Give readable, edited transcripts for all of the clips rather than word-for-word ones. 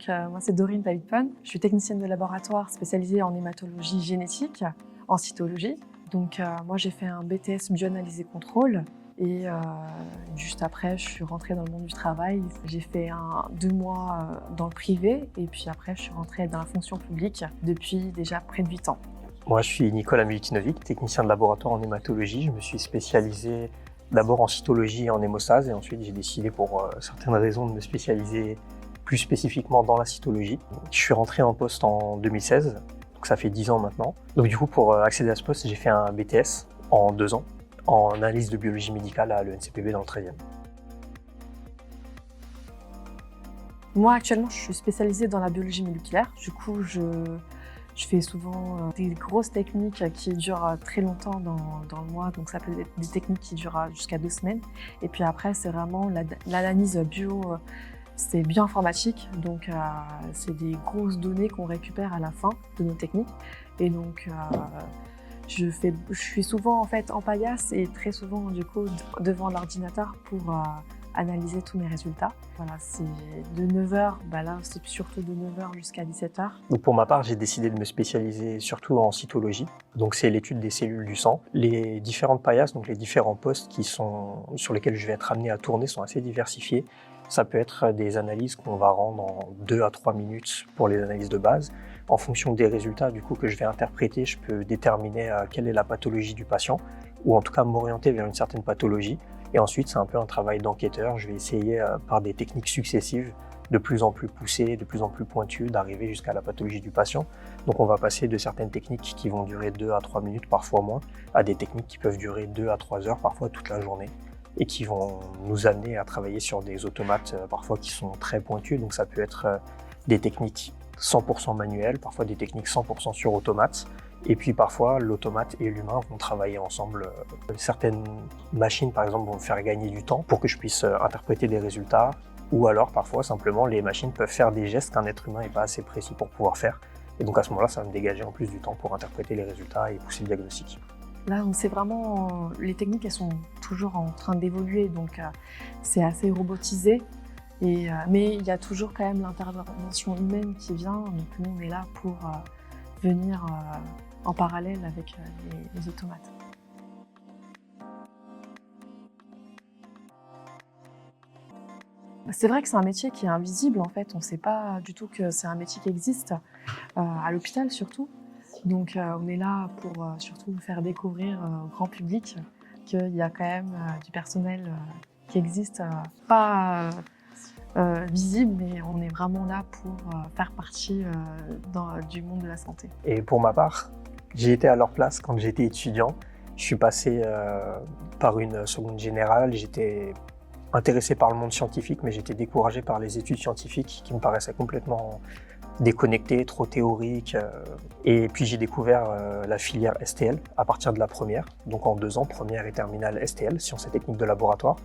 Moi, c'est Dorine Davidpon. Je suis technicienne de laboratoire spécialisée en hématologie génétique, en cytologie. Moi, j'ai fait un BTS bioanalyse et contrôle. Et juste après, je suis rentrée dans le monde du travail. J'ai fait 2 mois dans le privé et puis après, je suis rentrée dans la fonction publique depuis déjà près de 8 ans. Moi, je suis Nicolas Milutinovic, technicien de laboratoire en hématologie. Je me suis spécialisé d'abord en cytologie et en hémostase et ensuite j'ai décidé pour certaines raisons de me spécialiser plus spécifiquement dans la cytologie. Je suis rentré en poste en 2016, donc ça fait 10 ans maintenant. Donc du coup, pour accéder à ce poste, j'ai fait un BTS en 2 ans en analyse de biologie médicale à l'ENCPB dans le 13e. Moi, actuellement, je suis spécialisée dans la biologie moléculaire. Du coup, je fais souvent des grosses techniques qui durent très longtemps dans le mois. Donc, ça peut être des techniques qui durent jusqu'à 2 semaines. Et puis après, c'est vraiment l'analyse bio, c'est bioinformatique. Donc, c'est des grosses données qu'on récupère à la fin de nos techniques. Et donc, je suis souvent en fait en paillasse et très souvent du coup devant l'ordinateur pour analyser tous mes résultats. Voilà, c'est de 9h, là c'est surtout de 9h jusqu'à 17h. Donc pour ma part, j'ai décidé de me spécialiser surtout en cytologie. Donc c'est l'étude des cellules du sang. Les différentes paillasses, donc les différents postes sur lesquels je vais être amené à tourner sont assez diversifiés. Ça peut être des analyses qu'on va rendre en 2 à 3 minutes pour les analyses de base. En fonction des résultats du coup, que je vais interpréter, je peux déterminer quelle est la pathologie du patient ou en tout cas m'orienter vers une certaine pathologie. Et ensuite, c'est un peu un travail d'enquêteur. Je vais essayer par des techniques successives de plus en plus poussées, de plus en plus pointues, d'arriver jusqu'à la pathologie du patient. Donc on va passer de certaines techniques qui vont durer 2 à 3 minutes, parfois moins, à des techniques qui peuvent durer 2 à 3 heures, parfois toute la journée, et qui vont nous amener à travailler sur des automates parfois qui sont très pointus. Donc ça peut être des techniques 100% manuelles, parfois des techniques 100% sur automate. Et puis parfois, l'automate et l'humain vont travailler ensemble. Certaines machines, par exemple, vont me faire gagner du temps pour que je puisse interpréter des résultats. Ou alors, parfois, simplement, les machines peuvent faire des gestes qu'un être humain n'est pas assez précis pour pouvoir faire. Et donc à ce moment-là, ça va me dégager en plus du temps pour interpréter les résultats et pousser le diagnostic. Là, c'est vraiment, les techniques, elles sont toujours en train d'évoluer, donc c'est assez robotisé. Mais il y a toujours quand même l'intervention humaine qui vient, donc nous on est là pour venir en parallèle avec les automates. C'est vrai que c'est un métier qui est invisible en fait, on ne sait pas du tout que c'est un métier qui existe, à l'hôpital surtout. Donc on est là pour surtout faire découvrir au grand public qu'il y a quand même du personnel qui existe, pas visible, mais on est vraiment là pour faire partie du monde de la santé. Et pour ma part, j'ai été à leur place quand j'étais étudiant. Je suis passé par une seconde générale, j'étais intéressé par le monde scientifique, mais j'étais découragé par les études scientifiques qui me paraissaient complètement déconnectées, trop théoriques. Et puis j'ai découvert la filière STL à partir de la première, donc en 2 ans, première et terminale STL, sciences et techniques de laboratoire.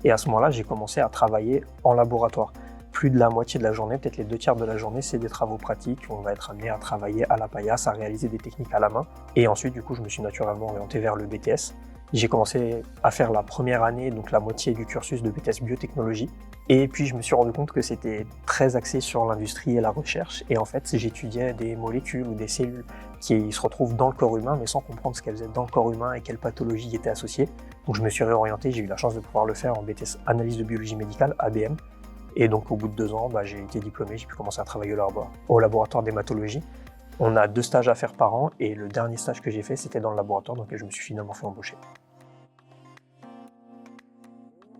Et à ce moment-là, j'ai commencé à travailler en laboratoire. Plus de la moitié de la journée, peut-être les 2/3 de la journée, c'est des travaux pratiques. On va être amené à travailler à la paillasse, à réaliser des techniques à la main. Et ensuite, du coup, je me suis naturellement orienté vers le BTS. J'ai commencé à faire la première année, donc la moitié du cursus de BTS biotechnologie. Et puis, je me suis rendu compte que c'était très axé sur l'industrie et la recherche. Et en fait, j'étudiais des molécules ou des cellules qui se retrouvent dans le corps humain, mais sans comprendre ce qu'elles faisaient dans le corps humain et quelles pathologies y étaient associées. Donc, je me suis réorienté. J'ai eu la chance de pouvoir le faire en BTS analyse de biologie médicale, ABM. Et donc, au bout de 2 ans, j'ai été diplômé. J'ai pu commencer à travailler au laboratoire d'hématologie. On a 2 stages à faire par an et le dernier stage que j'ai fait, c'était dans le laboratoire, donc je me suis finalement fait embaucher.